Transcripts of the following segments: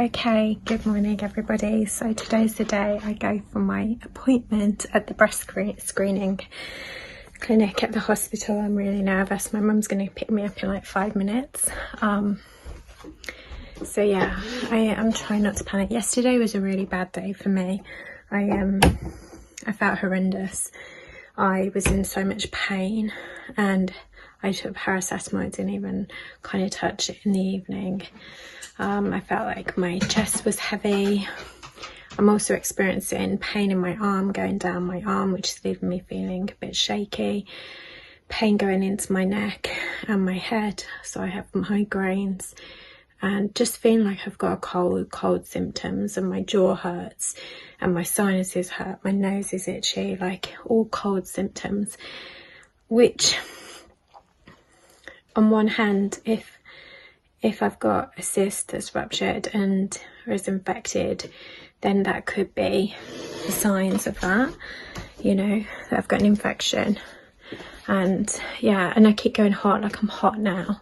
Okay, good morning everybody. So today's the day I go for my appointment at the breast screening clinic at the hospital. I'm really nervous. My mum's going to pick me up in like 5 minutes. So yeah, I am trying not to panic. Yesterday was a really bad day for me. I felt horrendous. I was in so much pain and I took paracetamol. I didn't even kind of touch it in the evening. I felt like my chest was heavy. I'm also experiencing pain in my arm, going down my arm, which is leaving me feeling a bit shaky. Pain going into my neck and my head, so I have migraines. And just feeling like I've got a cold symptoms, and my jaw hurts and my sinuses hurt, my nose is itchy, like all cold symptoms. Which, on one hand, if I've got a cyst that's ruptured and is infected, then that could be the signs of that, you know, that I've got an infection. And yeah, and I keep going hot, like I'm hot now.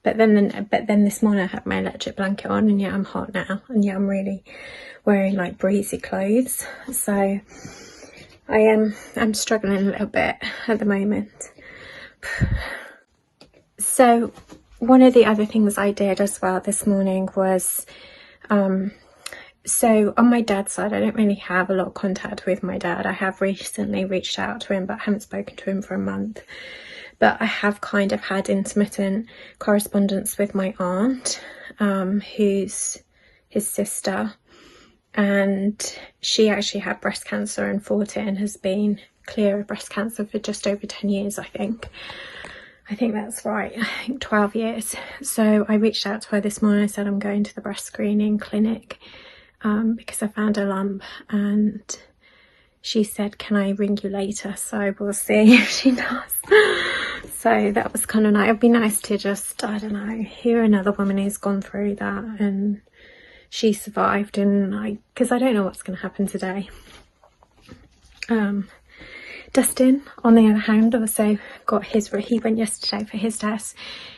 But then this morning I had my electric blanket on, and yeah, I'm hot now, and yeah, I'm really wearing like breezy clothes. So I'm struggling a little bit at the moment. So one of the other things I did as well this morning was, so on my dad's side, I don't really have a lot of contact with my dad. I have recently reached out to him, but I haven't spoken to him for a month. But I have kind of had intermittent correspondence with my aunt, who's his sister. And she actually had breast cancer and fought it and has been clear of breast cancer for just over 10 years, I think. I think that's right. I think 12 years. So I reached out to her this morning. I said I'm going to the breast screening clinic because I found a lump, and she said, can I ring you later? So we'll see if she does. So that was kind of nice. It'd be nice to just, I don't know, hear another woman who's gone through that and she survived, and because I don't know what's going to happen today. Dustin, on the other hand, also got he went yesterday for his test.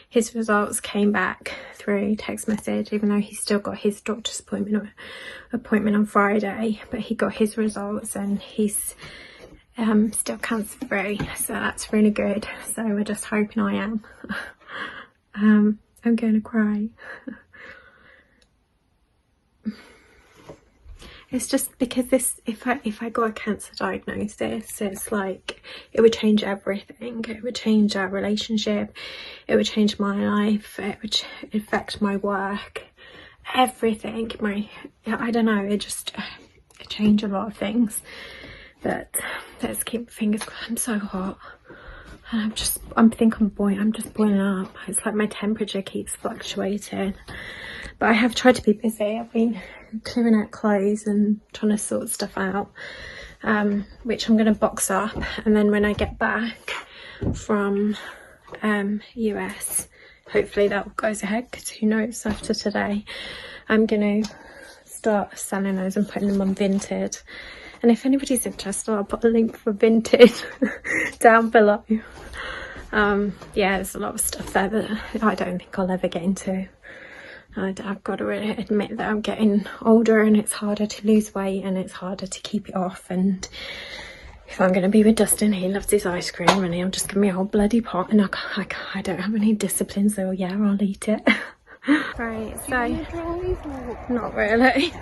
His results came back through text message, even though he's still got his doctor's appointment on Friday, but he got his results and he's still cancer free, so that's really good. So we're just hoping I am. I'm going to cry. It's just because if I got a cancer diagnosis, it's like it would change everything. It would change our relationship. It would change my life. It would affect my work, everything. I don't know. It changed a lot of things. But let's keep fingers crossed. I'm so hot. And I'm just boiling up. It's like my temperature keeps fluctuating. But I have tried to be busy. I've been clearing out clothes and trying to sort stuff out, which I'm going to box up. And then when I get back from US, hopefully that goes ahead, because who knows, after today, I'm going to start selling those and putting them on Vinted. And if anybody's interested, I'll put a link for Vinted down below. Yeah, there's a lot of stuff there that I don't think I'll ever get into. I've got to really admit that I'm getting older, and it's harder to lose weight and it's harder to keep it off. And if I'm going to be with Dustin, he loves his ice cream and he'll just give me a whole bloody pot, and I don't have any discipline, so yeah, I'll eat it. Right, so not really.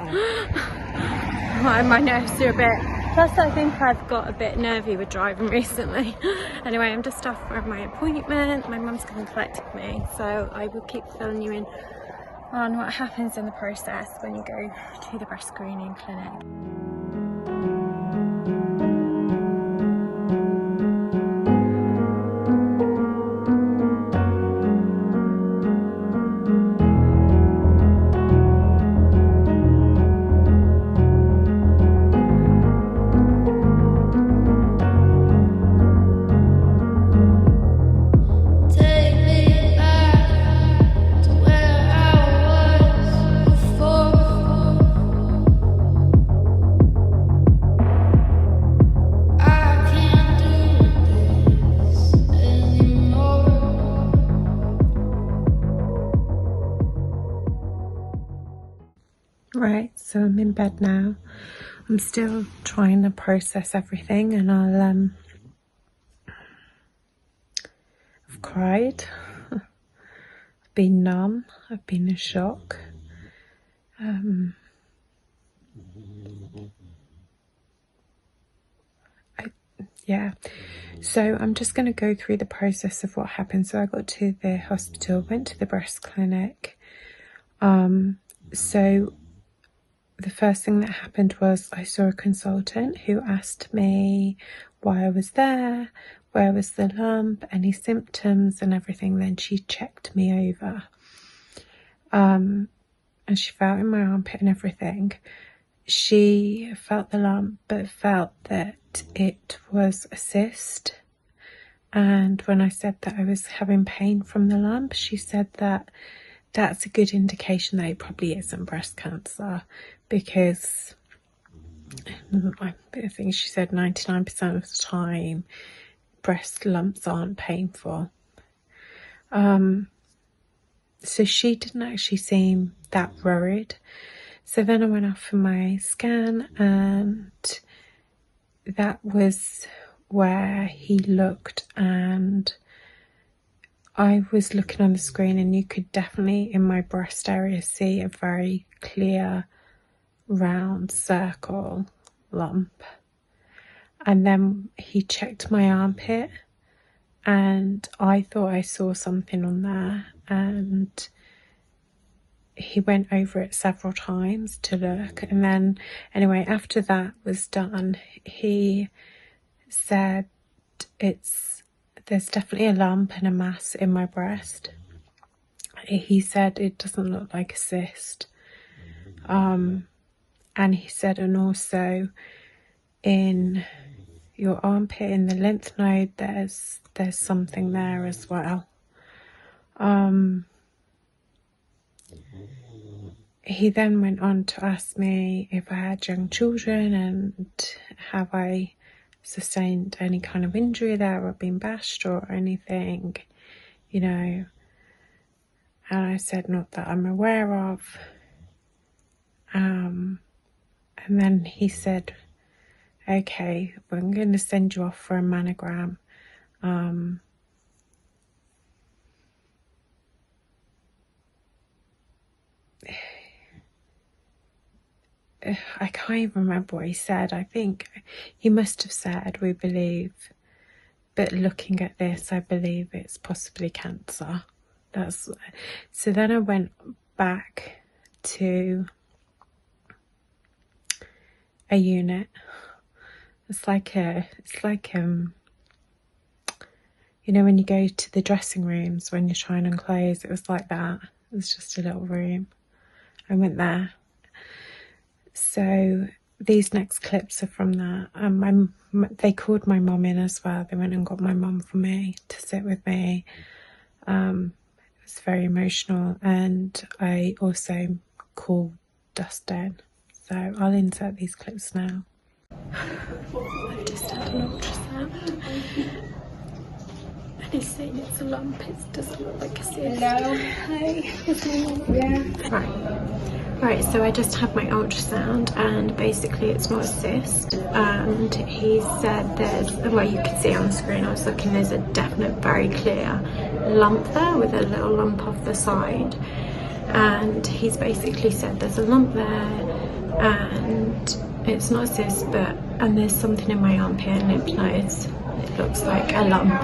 My nerves are a bit, plus I think I've got a bit nervy with driving recently. Anyway, I'm just off for my appointment. My mum's coming to collect me, so I will keep filling you in on what happens in the process when you go to the breast screening clinic. Right, so I'm in bed now. I'm still trying to process everything, and I've cried, I've been numb, I've been in shock. Yeah, so I'm just going to go through the process of what happened. So I got to the hospital, went to the breast clinic. So the first thing that happened was I saw a consultant who asked me why I was there, where was the lump, any symptoms and everything. Then she checked me over, and she felt in my armpit and everything. She felt the lump, but felt that it was a cyst. And when I said that I was having pain from the lump, she said that that's a good indication that it probably isn't breast cancer, because I think she said 99% of the time breast lumps aren't painful. So she didn't actually seem that worried. So then I went off for my scan, and that was where he looked, and I was looking on the screen, and you could definitely in my breast area see a very clear round circle lump. And then he checked my armpit, and I thought I saw something on there, and he went over it several times to look. And then anyway, after that was done, he said there's definitely a lump and a mass in my breast. He said it doesn't look like a cyst. And he said, and also in your armpit, in the lymph node, there's something there as well. He then went on to ask me if I had young children and have I sustained any kind of injury there or been bashed or anything, you know. And I said, not that I'm aware of. And then he said, okay, well, I'm going to send you off for a mammogram. I can't even remember what he said. I think he must have said, we believe, but looking at this, I believe it's possibly cancer. So then I went back to a unit. It's like you know, when you go to the dressing rooms when you're trying on clothes, it was like that. It was just a little room. I went there. So these next clips are from that. They called my mum in as well. They went and got my mum for me to sit with me. It was very emotional, and I also called Dustin. So I'll insert these clips now. I've just had an ultrasound, and he's saying it's a lump. It doesn't look like a cyst. Hello. Hi. What's going on? Yeah. Right, so I just had my ultrasound, and basically it's not a cyst. And he said there's, well, you can see on the screen, I was looking, there's a definite, very clear lump there with a little lump off the side. And he's basically said there's a lump there, and it's not a cyst, and there's something in my armpit and lymph nodes. It looks like a lump.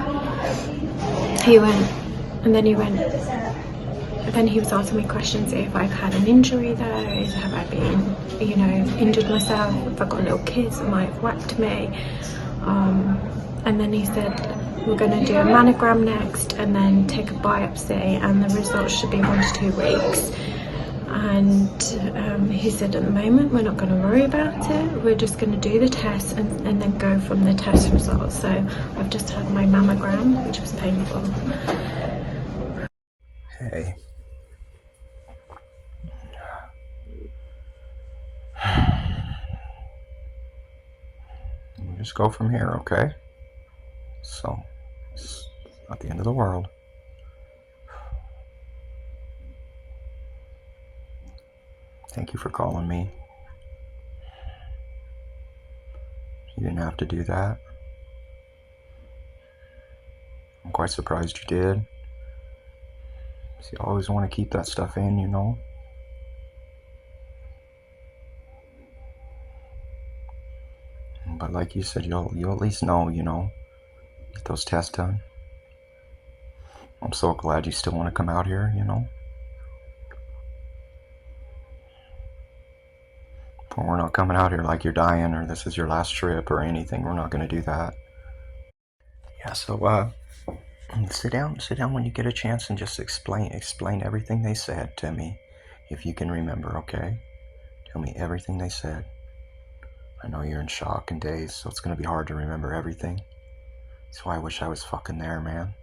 Then he was asking me questions if I've had an injury there, have I been, you know, injured myself, if I've got little kids that might have whacked me. And then he said, we're going to do a mammogram next and then take a biopsy, and the results should be 1 to 2 weeks. And he said, at the moment, we're not going to worry about it. We're just going to do the test and then go from the test results. So I've just had my mammogram, which was painful. Hey. We'll just go from here, okay? So, it's not the end of the world. Thank you for calling me. You didn't have to do that. I'm quite surprised you did. See, you always want to keep that stuff in, you know. But like you said, you'll at least know, you know. Get those tests done. I'm so glad you still want to come out here, you know. But we're not coming out here like you're dying or this is your last trip or anything. We're not going to do that. Yeah, so sit down when you get a chance and just explain everything they said to me, if you can remember, okay? Tell me everything they said. I know you're in shock and daze, so it's gonna be hard to remember everything. That's why I wish I was fucking there, man.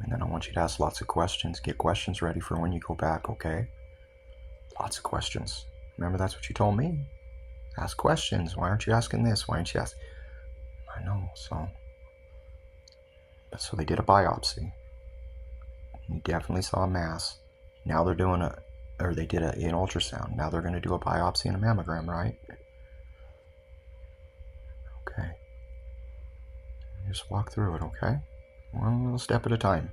And then I want you to ask lots of questions. Get questions ready for when you go back, okay? Lots of questions. Remember, that's what you told me. Ask questions. Why aren't you asking this? Why aren't you asking? I know, so they did a biopsy. You definitely saw a mass. Now they're doing they did an ultrasound. Now they're going to do a biopsy and a mammogram, right? Okay. Just walk through it, okay? One little step at a time.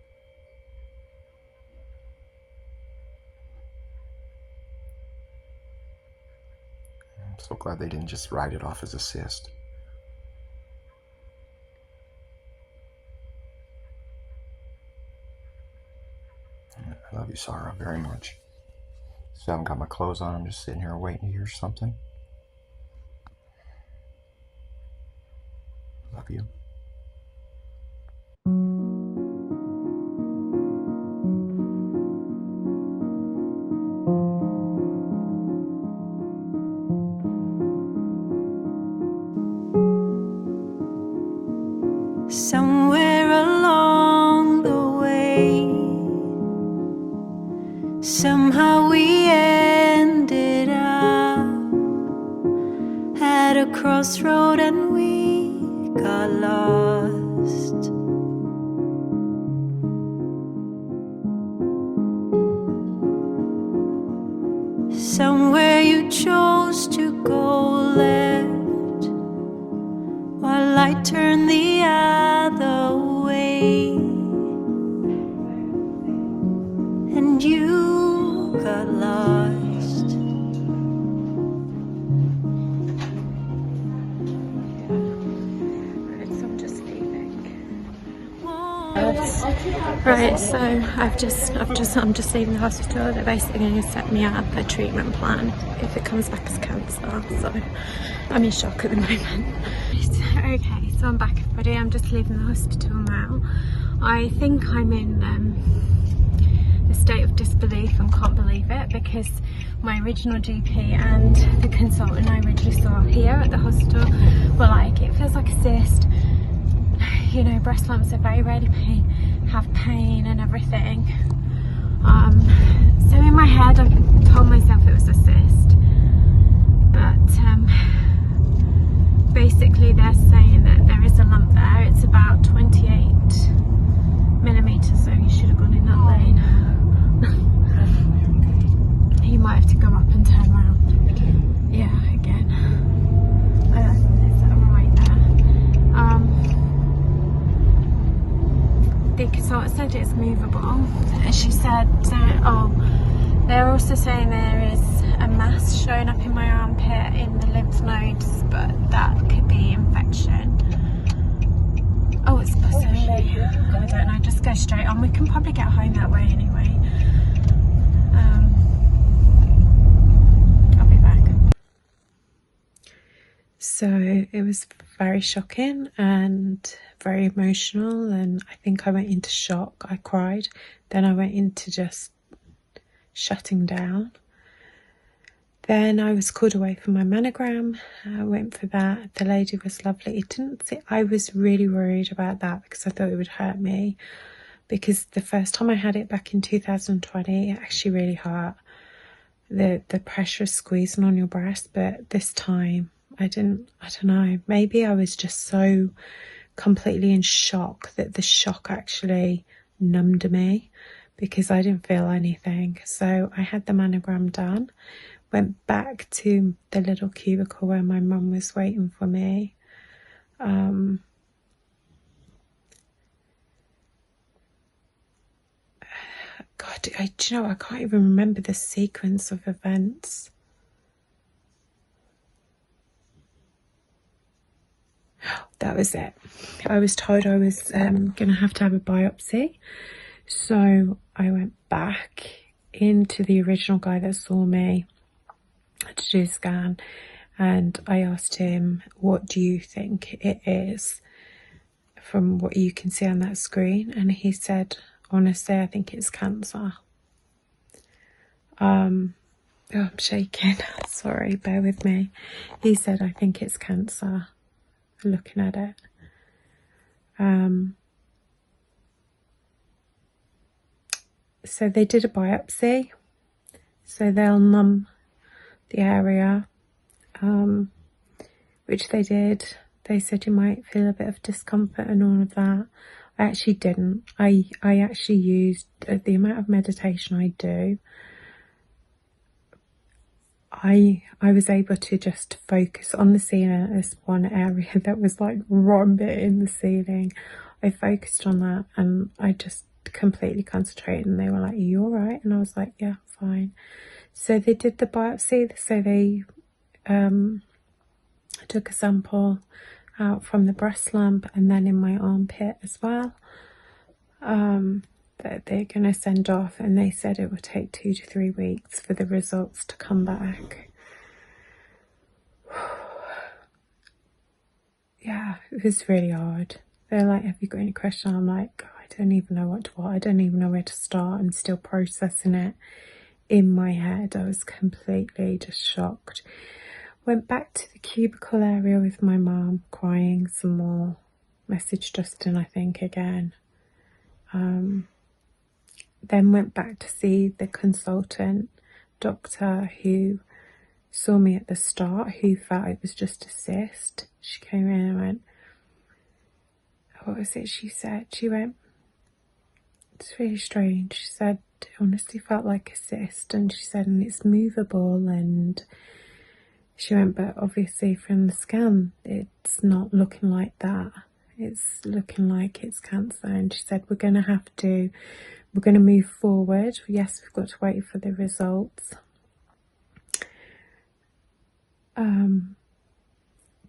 I'm so glad they didn't just write it off as a cyst. I love you, Sarah, very much. So I haven't got my clothes on. I'm just sitting here waiting to hear something. Love you. Somewhere along the way, somehow we ended up at a crossroad and we got lost. Somewhere you chose to go left while I turned the other way, and you got lost. Right, so I'm just leaving. Right, so I'm just leaving the hospital. They're basically going to set me up a treatment plan if it comes back as cancer. So I'm in shock at the moment. Okay, so I'm back, everybody. I'm just leaving the hospital now. I think I'm in a state of disbelief and can't believe it, because my original GP and the consultant I originally saw here at the hospital were like, it feels like a cyst. You know, breast lumps are very rarely have pain and everything. So in my head I told myself it was a cyst, but basically they're saying that there is a lump there. It's about 28 millimeters, so you should have gone in that lane. You might have to go up and turn around. Yeah, again. Is that right there? The consultant said it's movable, and she said, they're also saying there is a mass showing up in my armpit in the lymph nodes, but that could be infection. Oh, it's bus only. I don't know, just go straight on. We can probably get home that way anyway. I'll be back. So it was very shocking and very emotional, and I think I went into shock. I cried, then I went into just shutting down. Then I was called away for my mammogram. I went for that. The lady was lovely. I was really worried about that because I thought it would hurt me, because the first time I had it back in 2020, it actually really hurt. The pressure is squeezing on your breast, but this time I don't know, maybe I was just so completely in shock that the shock actually numbed me. because I didn't feel anything. So I had the mammogram done, went back to the little cubicle where my mum was waiting for me. God, do you know, I can't even remember the sequence of events. That was it. I was told I was going to have a biopsy. So I went back into the original guy that saw me to do a scan, and I asked him, what do you think it is from what you can see on that screen? And he said, honestly, I think it's cancer. Oh, I'm shaking. Sorry, bear with me. He said, I think it's cancer. Looking at it. So they did a biopsy. So they'll numb the area, which they did. They said you might feel a bit of discomfort and all of that. I actually didn't. I actually used the amount of meditation I do. I was able to just focus on the ceiling at this one area that was like one bit in the ceiling. I focused on that and I just completely concentrated, and they were like, are you all right? And I was like, yeah, fine. So they did the biopsy. So they took a sample out from the breast lump and then in my armpit as well, that they're going to send off, and they said it would take 2 to 3 weeks for the results to come back. Yeah, it was really hard. They're like, have you got any questions? I'm like, I don't even know what. I don't even know where to start. I'm still processing it in my head. I was completely just shocked. Went back to the cubicle area with my mum, crying some more. Messaged Dustin, I think, again. Then went back to see the consultant doctor who saw me at the start, who felt it was just a cyst. She came in and went, what was it she said? She went, it's really strange. She said, it honestly felt like a cyst. And she said, and it's movable. And she went, but obviously from the scan, it's not looking like that. It's looking like it's cancer. And she said, we're going to move forward. Yes, we've got to wait for the results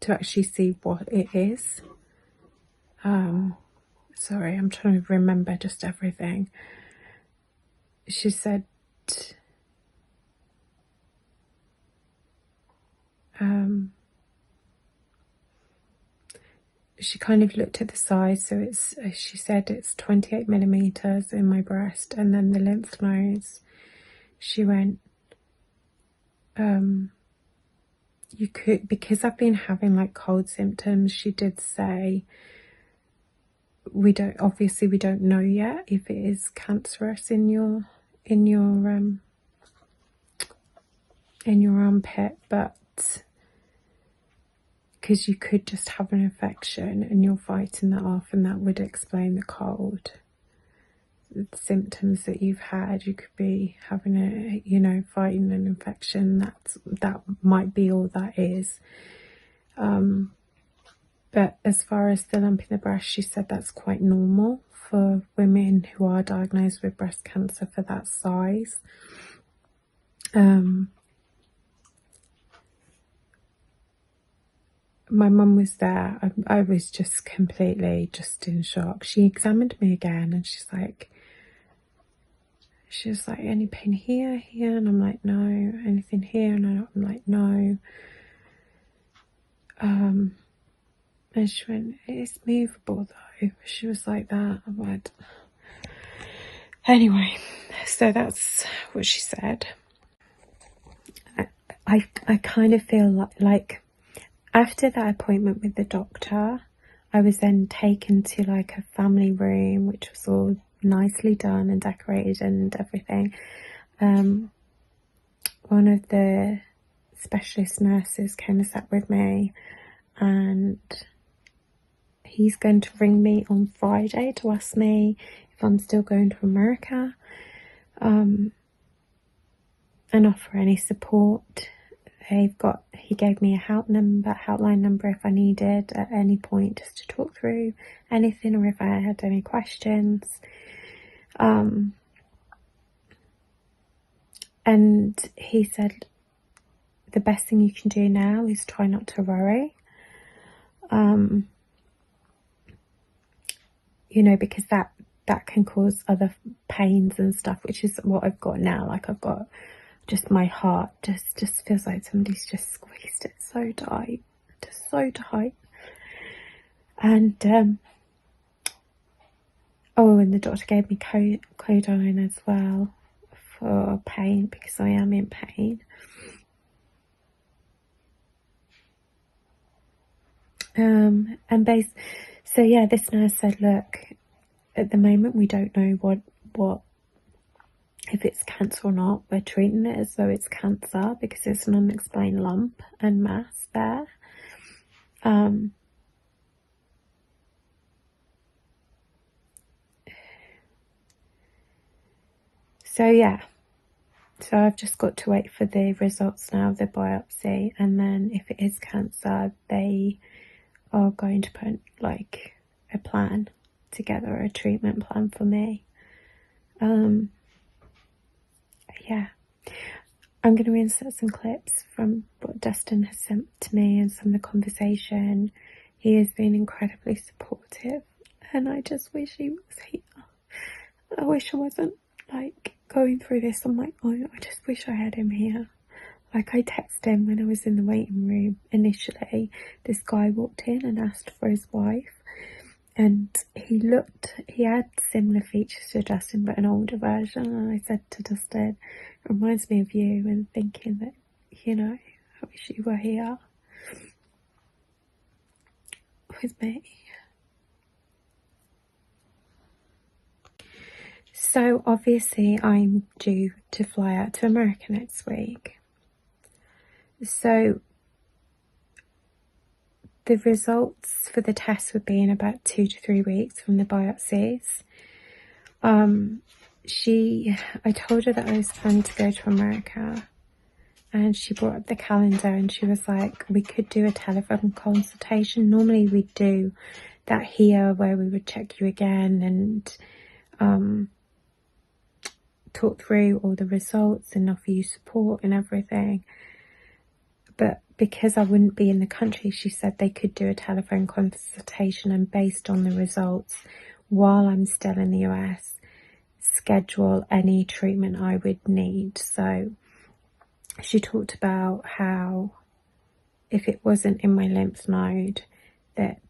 to actually see what it is. Sorry, I'm trying to remember just everything. She said, she kind of looked at the size. So she said it's 28 millimeters in my breast, and then the lymph nodes. She went, you could, because I've been having like cold symptoms, she did say, we don't know yet if it is cancerous in your armpit, but because you could just have an infection and you're fighting that off, and that would explain the cold. The symptoms that you've had, you could be having fighting an infection. That might be all that is. But as far as the lump in the breast, she said that's quite normal for women who are diagnosed with breast cancer for that size. My mum was there. I was just completely just in shock. She examined me again, and she was like, any pain here? And I'm like, no. Anything here? And I'm like, no. And she went, it's movable though. She was like that. I'm like, anyway, so that's what she said. I kind of feel like after that appointment with the doctor, I was then taken to like a family room, which was all nicely done and decorated and everything. One of the specialist nurses came and sat with me, and he's going to ring me on Friday to ask me if I'm still going to America, and offer any support. He gave me a hotline number if I needed at any point, just to talk through anything or if I had any questions. And he said the best thing you can do now is try not to worry. You know, because that can cause other pains and stuff, which is what I've got now. Like, I've got just, my heart just feels like somebody's just squeezed it so tight, just so tight. And oh, and the doctor gave me codeine as well for pain, because I am in pain. So yeah, this nurse said, look, at the moment we don't know what if it's cancer or not. We're treating it as though it's cancer because it's an unexplained lump and mass there. So yeah, so I've just got to wait for the results now of the biopsy, and then if it is cancer, they are going to put like a plan together, a treatment plan for me. Yeah, I'm going to insert some clips from what Dustin has sent to me and some of the conversation. He has been incredibly supportive, and I just wish he was here. I wish I wasn't like going through this on my own. I just wish I had him here. Like, I texted him when I was in the waiting room initially. This guy walked in and asked for his wife, and he had similar features to Dustin, but an older version. And I said to Dustin, it reminds me of you, and thinking that, you know, I wish you were here with me. So obviously I'm due to fly out to America next week. So the results for the test would be in about 2 to 3 weeks from the biopsies. I told her that I was planning to go to America, and she brought up the calendar and she was like, we could do a telephone consultation. Normally we do that here, where we would check you again and talk through all the results and offer you support and everything. But because I wouldn't be in the country, she said they could do a telephone consultation, and based on the results, while I'm still in the US, schedule any treatment I would need. So she talked about how if it wasn't in my lymph node, that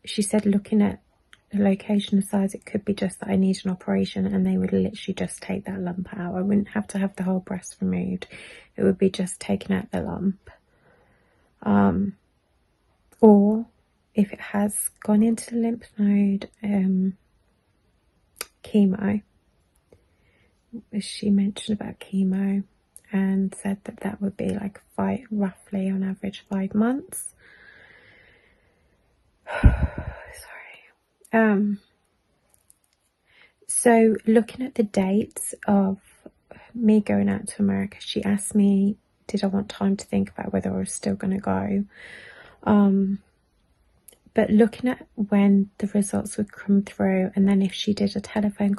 she said, looking at the location, the size, it could be just that I need an operation, and they would literally just take that lump out. I wouldn't have to have the whole breast removed. It would be just taking out the lump. Or if it has gone into the lymph node, chemo. She mentioned about chemo and said that that would be like roughly on average 5 months. Sorry. So looking at the dates of me going out to America, she asked me, did I want time to think about whether I was still going to go? But looking at when the results would come through, and then if she did a telephone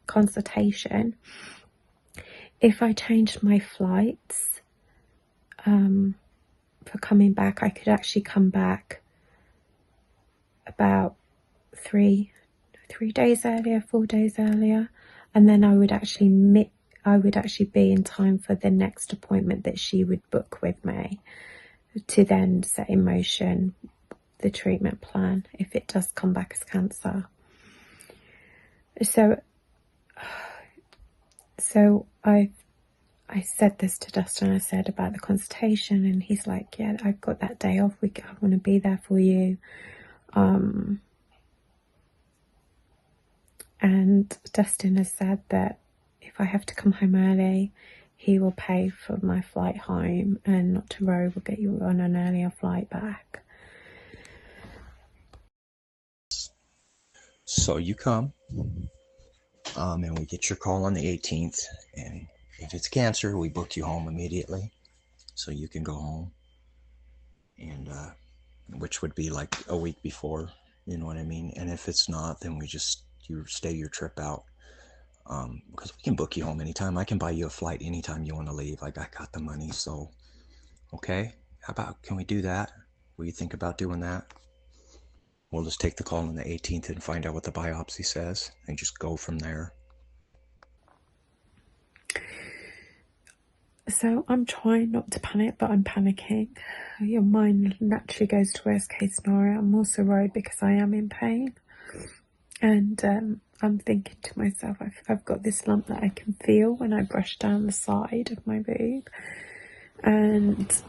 consultation, if I changed my flights for coming back, I could actually come back about 3 days earlier, 4 days earlier, and then I would actually be in time for the next appointment that she would book with me, to then set in motion the treatment plan if it does come back as cancer. So I said this to Dustin. I said about the consultation, and he's like, yeah, I've got that day off. I want to be there for you. And Dustin has said that if I have to come home early, he will pay for my flight home, and not to worry, we'll get you on an earlier flight back. So you come, and we get your call on the 18th, and if it's cancer, we book you home immediately, so you can go home, and which would be like a week before, you know what I mean? And if it's not, then you stay your trip out, because we can book you home anytime. I can buy you a flight anytime you want to leave. Like, I got the money, so okay. How about, can we do that? Will you think about doing that? We'll just take the call on the 18th and find out what the biopsy says and just go from there. So I'm trying not to panic, but I'm panicking. Your mind naturally goes to worst case scenario. I'm also worried because I am in pain. And I'm thinking to myself, I've got this lump that I can feel when I brush down the side of my boob. And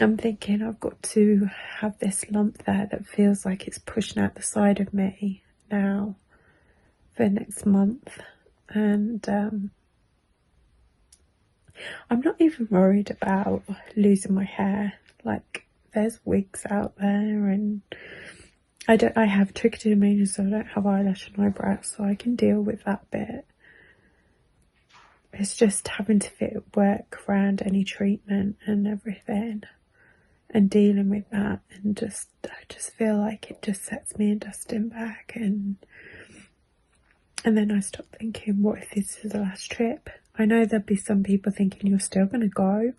I'm thinking I've got to have this lump there that feels like it's pushing out the side of me now for next month. And I'm not even worried about losing my hair. Like, there's wigs out there, and I have trichotillomania, so I don't have eyelash and eyebrows, so I can deal with that bit. It's just having to work around any treatment and everything, and dealing with that, and I just feel like it just sets me and Dustin back, and then I stop thinking, what if this is the last trip? I know there'll be some people thinking you're still going to go.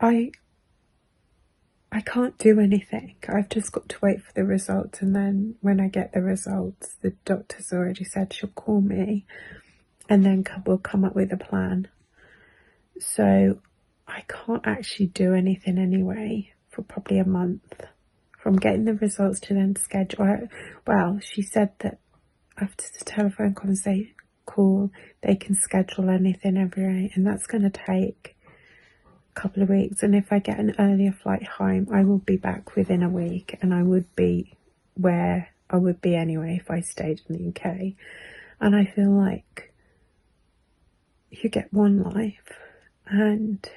I can't do anything. I've just got to wait for the results, and then when I get the results, the doctor's already said she'll call me, and then we'll come up with a plan. So I can't actually do anything anyway for probably a month. From getting the results to then schedule. Well, she said that after the telephone call, they can schedule anything every day, and that's going to take a couple of weeks. And if I get an earlier flight home, I will be back within a week, and I would be where I would be anyway if I stayed in the UK. And I feel like you get one life, and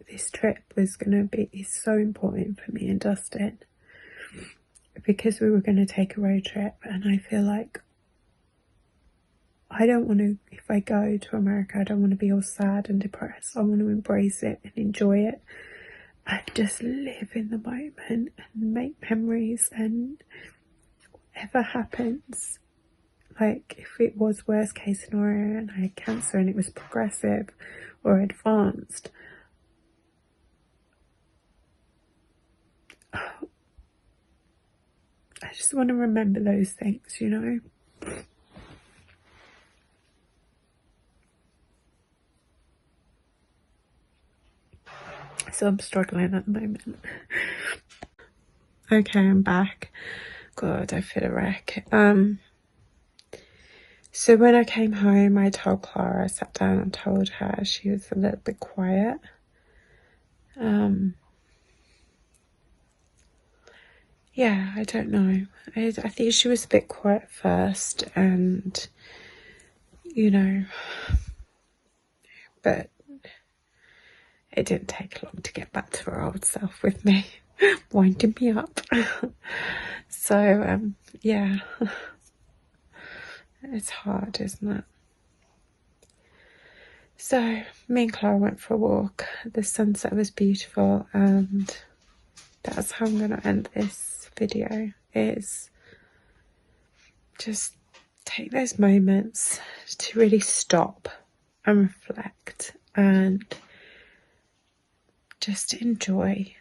this trip is so important for me and Dustin, because we were going to take a road trip, and I feel like I don't want to, if I go to America, I don't want to be all sad and depressed. I want to embrace it and enjoy it and just live in the moment and make memories, and whatever happens, like if it was worst case scenario and I had cancer and it was progressive or advanced, I just want to remember those things, you know. So I'm struggling at the moment. Okay, I'm back. God, I feel a wreck. So when I came home, I told Clara, I sat down and told her. She was a little bit quiet. Yeah, I don't know. I think she was a bit quiet at first, and, you know, but it didn't take long to get back to her old self with me, winding me up. So, yeah, it's hard, isn't it? So, me and Clara went for a walk. The sunset was beautiful, and that's how I'm going to end this video, is just take those moments to really stop and reflect and just enjoy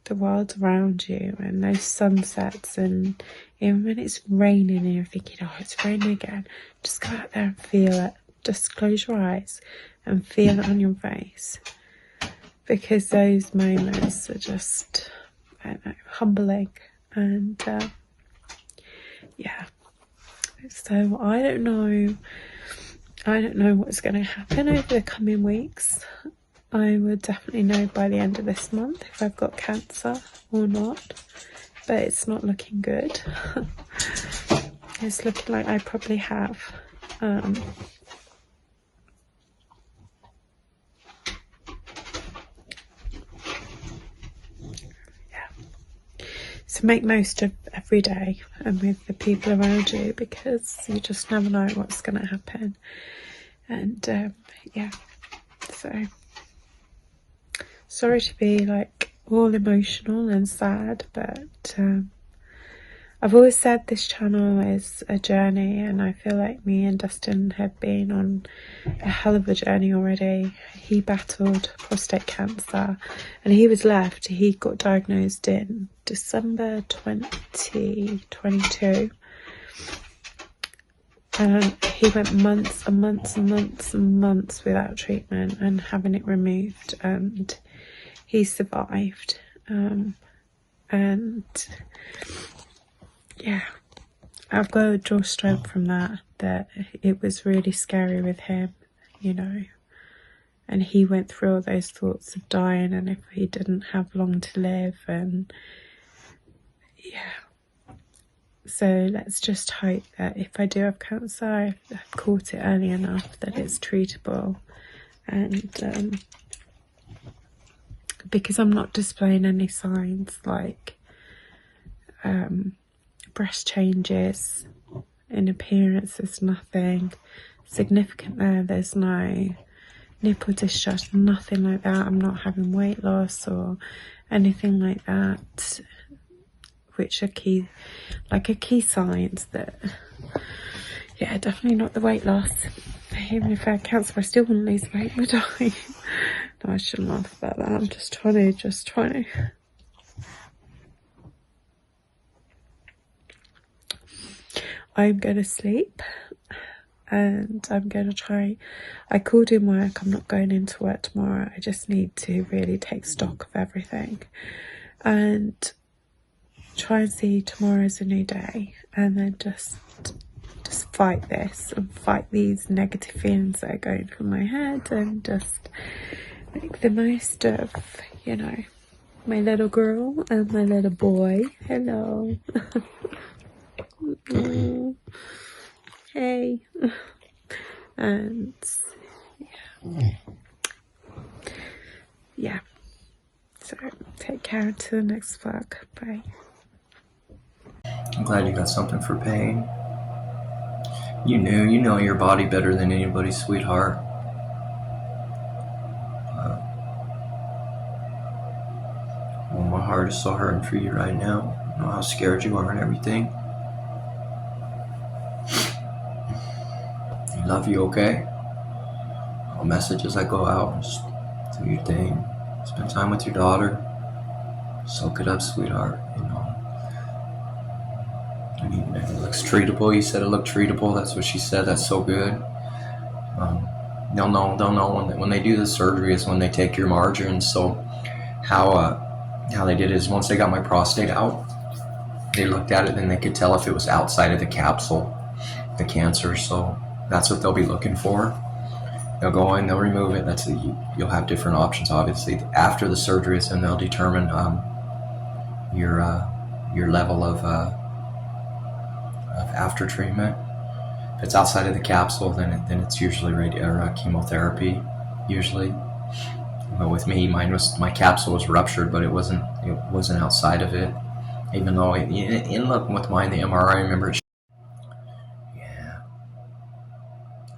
the world around you and those sunsets. And even when it's raining and you're thinking, oh, it's raining again, just go out there and feel it. Just close your eyes and feel it on your face, because those moments are just, I don't know, humbling. And yeah, so I don't know what's going to happen over the coming weeks. I will definitely know by the end of this month if I've got cancer or not, but it's not looking good. It's looking like I probably have. So make most of every day and with the people around you, because you just never know what's going to happen. And yeah, so sorry to be like all emotional and sad, but I've always said this channel is a journey, and I feel like me and Dustin have been on a hell of a journey already. He battled prostate cancer and he was left. He got diagnosed in December 2022. And he went months and months and months and months without treatment and having it removed, and he survived. And yeah, I've got to draw strength from that it was really scary with him, you know, and he went through all those thoughts of dying and if he didn't have long to live. And yeah, so let's just hope that if I do have cancer, I've caught it early enough that it's treatable. And because I'm not displaying any signs like breast changes in appearance, there's nothing significant there. There's no nipple discharge, nothing like that. I'm not having weight loss or anything like that, which are key signs that, yeah, definitely not the weight loss. Even if I had cancer, I still wouldn't lose weight, would I? No, I shouldn't laugh about that. I'm just trying to. I'm going to sleep and I'm going to try. I called in work. I'm not going into work tomorrow. I just need to really take stock of everything and try and see tomorrow as a new day, and then just fight this and fight these negative feelings that are going through my head, and just make the most of, you know, my little girl and my little boy. Hello. Hey. And yeah, so take care until the next vlog. Bye. I'm glad you got something for pain. You know your body better than anybody, sweetheart. Well, my heart is so hurting for you right now. I know how scared you are and everything. I love you, okay? All messages that go out, just do your thing. Spend time with your daughter. Soak it up, sweetheart, you know. And it looks treatable. You said it looked treatable. That's what she said. That's so good. They'll know when they do the surgery is when they take your margins. So how they did it is once they got my prostate out, they looked at it and they could tell if it was outside of the capsule, the cancer. So that's what they'll be looking for. They'll go in, they'll remove it. You'll have different options, obviously. After the surgery, and they'll determine your level of after treatment. If it's outside of the capsule, then it's usually chemotherapy, usually. But with me, my capsule was ruptured, but it wasn't outside of it. Even though look with mine, the MRI, I remember.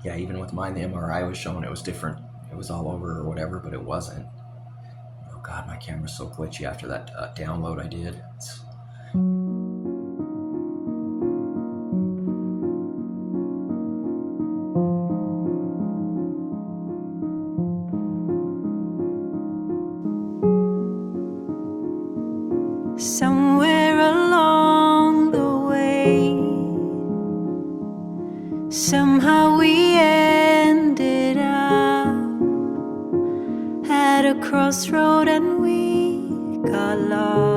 Yeah, even with mine, the MRI was showing it was different. It was all over or whatever, but it wasn't. Oh God, my camera's so glitchy after that download I did. Somewhere along the way, somehow we ended up at a crossroad and we got lost.